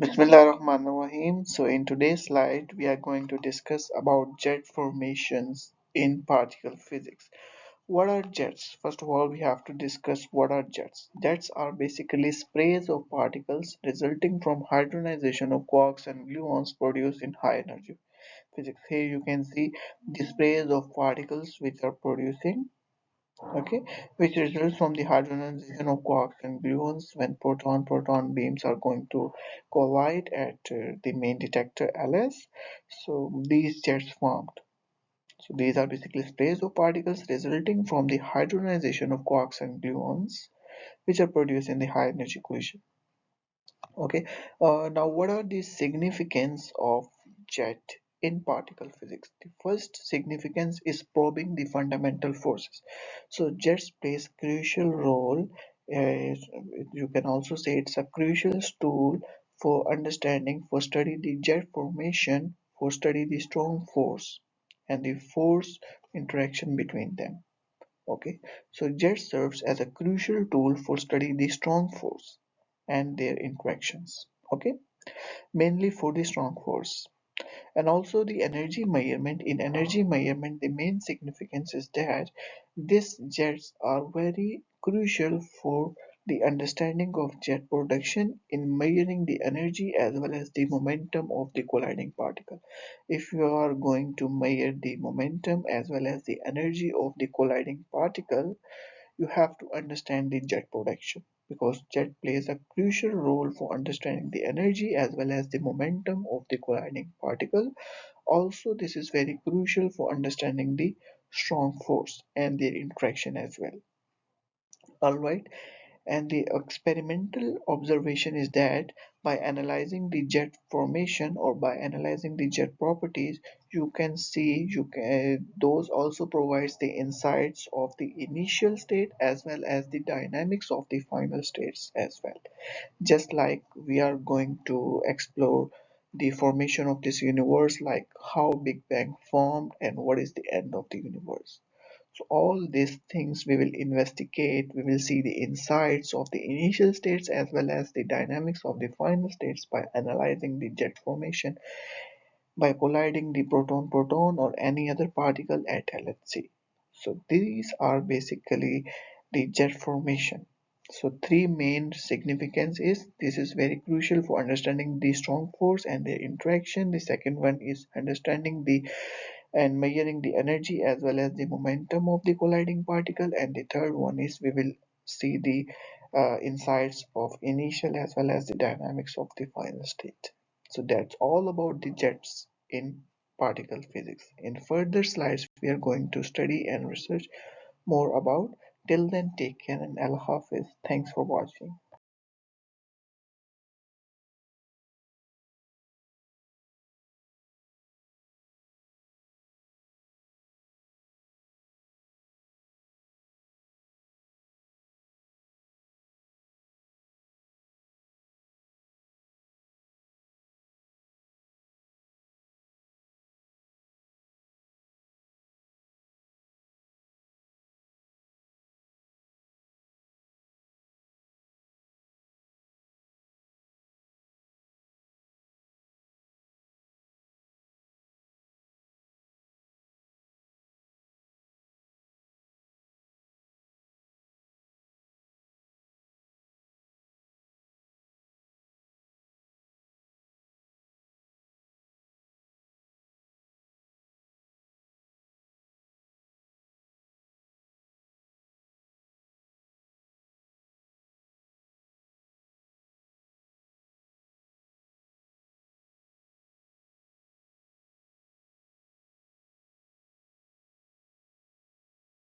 Bismillahirrahmanirrahim. So in today's slide, we are going to discuss about jet formations in particle physics. What are jets? First of all, we have to discuss what are jets. Jets are basically sprays of particles resulting from hydronization of quarks and gluons produced in high energy physics. Here you can see the sprays of particles which are producing, okay, which results from the hadronization of quarks and gluons when proton beams are going to collide at the main detector LS. So these jets formed. So these are basically sprays of particles resulting from the hadronization of quarks and gluons, which are produced in the high energy collision. Okay, now what are the significance of jet in particle physics? The first significance is probing the fundamental forces. So jets plays crucial role. uh, you can also say it's a crucial tool for understanding, for study the jet formation, for study the strong force and the force interaction between them. Okay, so jet serves as a crucial tool for studying the strong force and their interactions. Okay, mainly for the strong force. And also the energy measurement. In energy measurement, the main significance is that these jets are very crucial for the understanding of jet production in measuring the energy as well as the momentum of the colliding particle. If you are going to measure the momentum as well as the energy of the colliding particle, you have to understand the jet production, because jet plays a crucial role for understanding the energy as well as the momentum of the colliding particle. Also, this is very crucial for understanding the strong force and their interaction as well. Alright, and the experimental observation is that by analyzing the jet formation or by analyzing the jet properties, you can see those also provides the insights of the initial state as well as the dynamics of the final states as well. Just like we are going to explore the formation of this universe, like how Big Bang formed and what is the end of the universe. So all these things we will investigate, we will see the insights of the initial states as well as the dynamics of the final states by analyzing the jet formation by colliding the proton-proton or any other particle at LHC. So these are basically the jet formation. So three main significance is this is very crucial for understanding the strong force and their interaction. The second one is understanding the and measuring the energy as well as the momentum of the colliding particle, and the third one is we will see the insights of initial as well as the dynamics of the final state. So that's all about the jets in particle physics. In further slides we are going to study and research more about. Till then, take care and Allah Hafiz. Thanks for watching.